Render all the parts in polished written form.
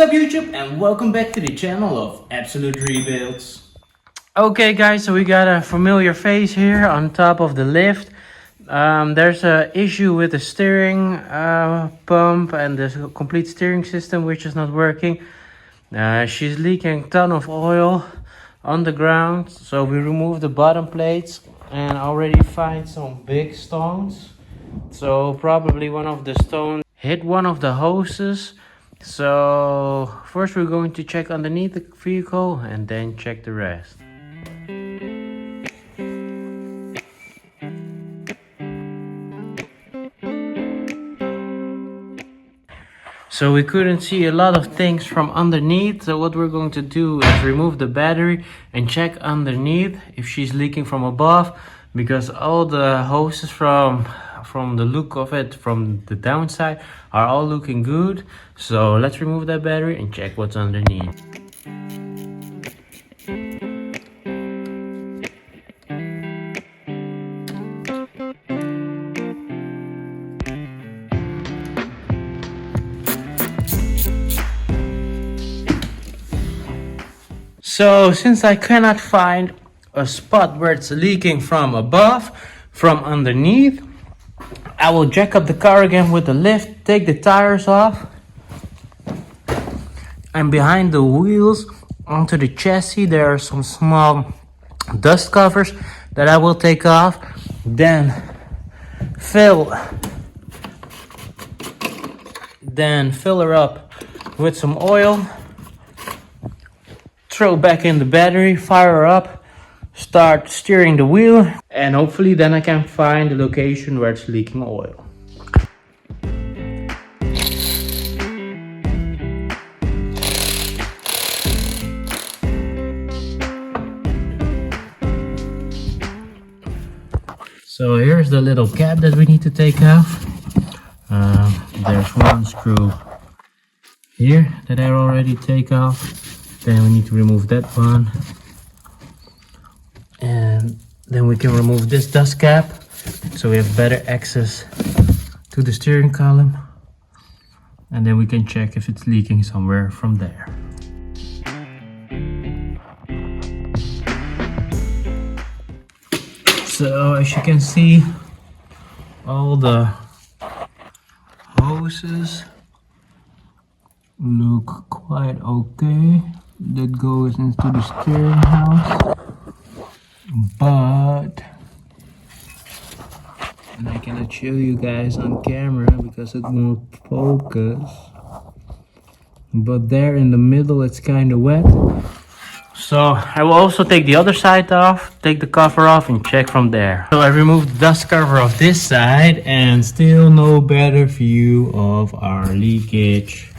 up YouTube and welcome back to the channel of Absolute Rebuilds. Okay guys, so we got a familiar face here on top of the lift. There's an issue with the steering pump and the complete steering system, which is not working. She's leaking a ton of oil on the ground, so we removed the bottom plates and already find some big stones. So probably one of the stones hit one of the hoses. So first we're going to check underneath the vehicle and then check the rest. So we couldn't see a lot of things from underneath, so what we're going to do is remove the battery and check underneath if she's leaking from above, because all the hoses from the look of it from the downside are all looking good. So let's remove that battery and check what's underneath. So since I cannot find a spot where it's leaking from above, from underneath, I will jack up the car again with the lift, take the tires off, and behind the wheels onto the chassis there are some small dust covers that I will take off, then fill her up with some oil, throw back in the battery, fire her up, start steering the wheel, and hopefully then I can find the location where it's leaking oil. So here's the little cap that we need to take off. There's one screw here that I already take off. Then we need to remove that one. And then we can remove this dust cap, so we have better access to the steering column. And then we can check if it's leaking somewhere from there. So as you can see, all the hoses look quite okay. That goes into the steering house, but and I cannot show you guys on camera because it won't focus, but there in the middle it's kind of wet. So I will also take the other side off, take the cover off, and check from there. So I removed the dust cover of this side and still no better view of our leakage.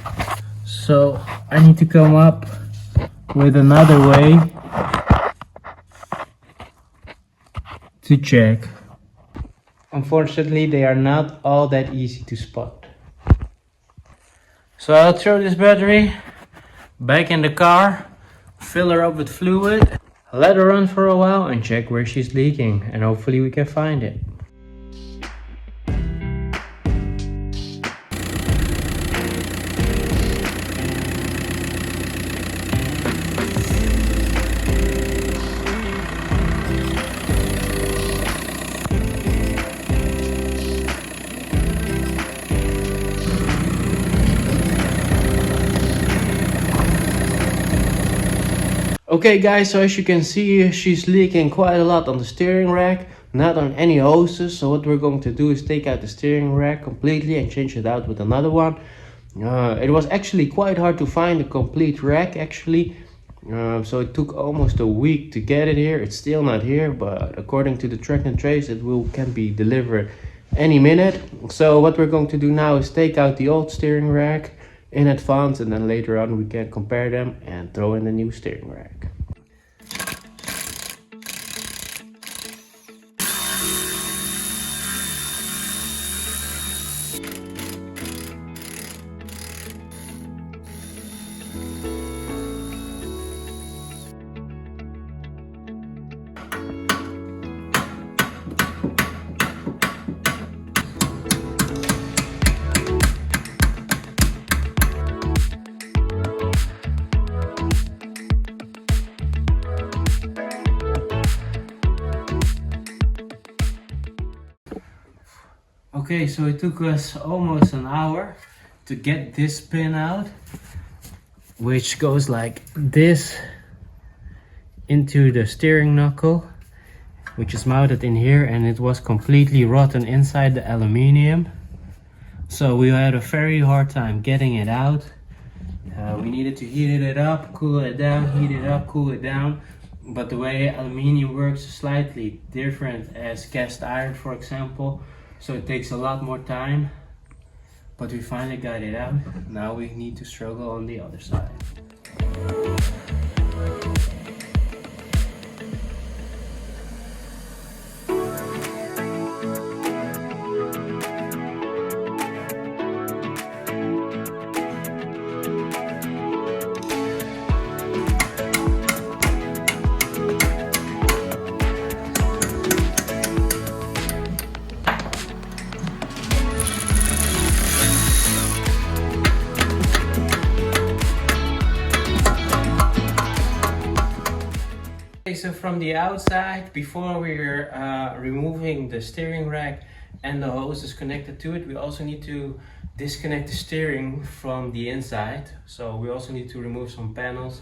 So I need to come up with another way to check. Unfortunately, they are not all that easy to spot. So I'll throw this battery back in the car, fill her up with fluid, let her run for a while and check where she's leaking, and hopefully we can find it. Okay guys, so as you can see, she's leaking quite a lot on the steering rack, not on any hoses. So what we're going to do is take out the steering rack completely and change it out with another one. It was actually quite hard to find a complete rack actually. So it took almost a week to get it here. It's still not here, but according to the track and trace it can be delivered any minute. So what we're going to do now is take out the old steering rack in advance, and then later on we can compare them and throw in the new steering rack. Okay, so it took us almost an hour to get this pin out, which goes like this into the steering knuckle, which is mounted in here, and it was completely rotten inside the aluminium. So we had a very hard time getting it out. We needed to heat it up, cool it down, heat it up, cool it down. But the way aluminium works is slightly different as cast iron, for example. So it takes a lot more time. But we finally got it out. Now we need to struggle on the other side. So from the outside, before we're removing the steering rack and the hoses connected to it, we also need to disconnect the steering from the inside. So we also need to remove some panels.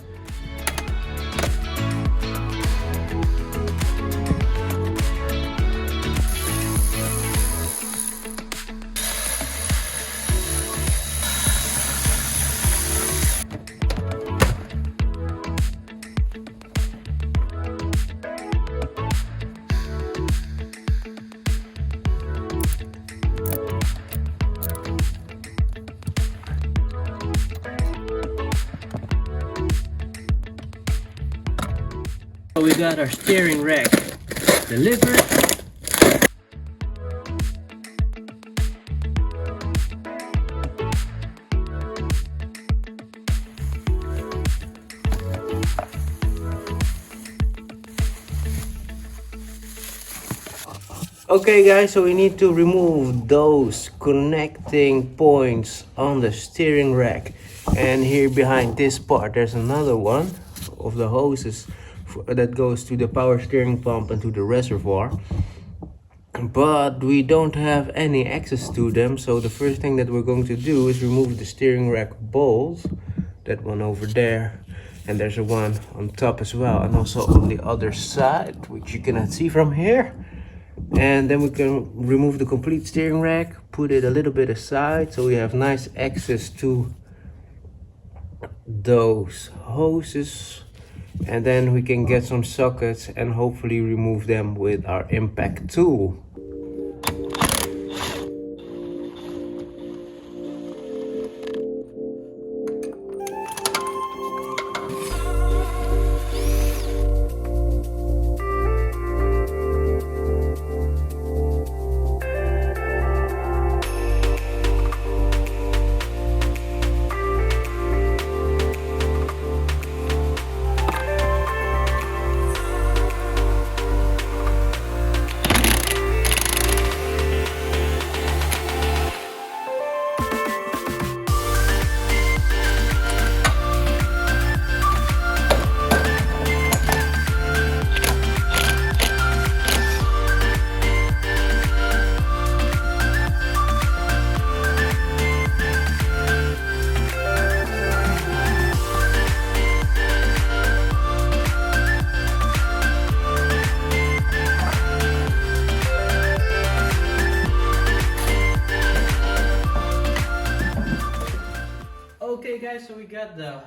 So we got our steering rack delivered. Okay guys, so we need to remove those connecting points on the steering rack. And here behind this part there's another one of the hoses that goes to the power steering pump and to the reservoir, but we don't have any access to them. So the first thing that we're going to do is remove the steering rack bolts, that one over there, and there's a one on top as well, and also on the other side, which you cannot see from here. And then we can remove the complete steering rack, put it a little bit aside so we have nice access to those hoses. And then we can get some sockets and hopefully remove them with our impact tool. Okay guys, so we got the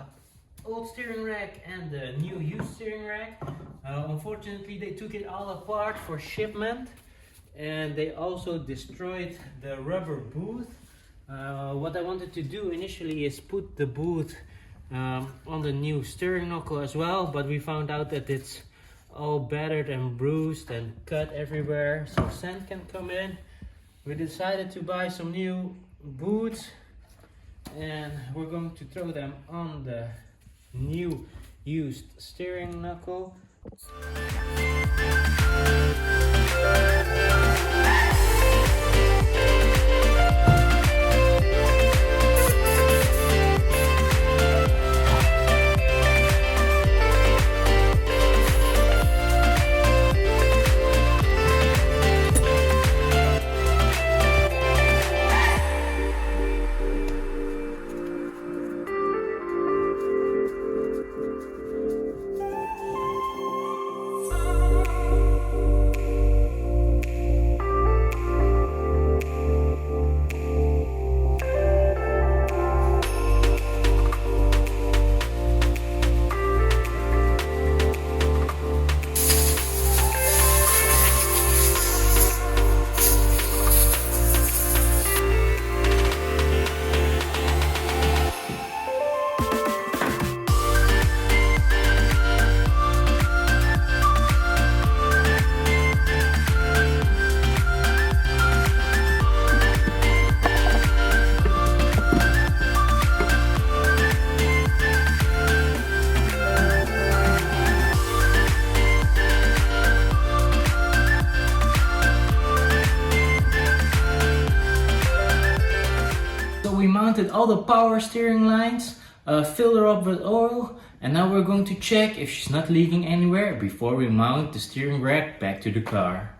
old steering rack and the new used steering rack. Unfortunately they took it all apart for shipment, and they also destroyed the rubber boot. What I wanted to do initially is put the boot on the new steering knuckle as well, but we found out that it's all battered and bruised and cut everywhere, so sand can come in. We decided to buy some new boots, and we're going to throw them on the new used steering knuckle. all the power steering lines, filled her up with oil, and now we're going to check if she's not leaking anywhere before we mount the steering rack back to the car.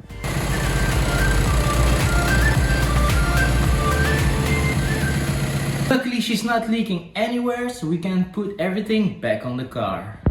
Luckily she's not leaking anywhere, so we can put everything back on the car.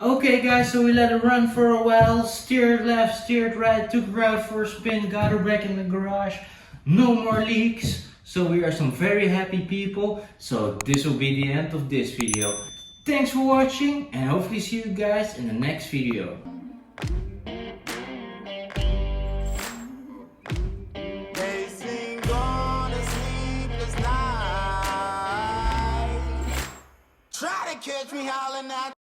Okay guys, so we let her run for a while, steered left, steered right, took her out for a spin, got her back in the garage, no more leaks. So we are some very happy people. So this will be the end of this video. Thanks for watching and hopefully see you guys in the next video. Try to catch me howling out.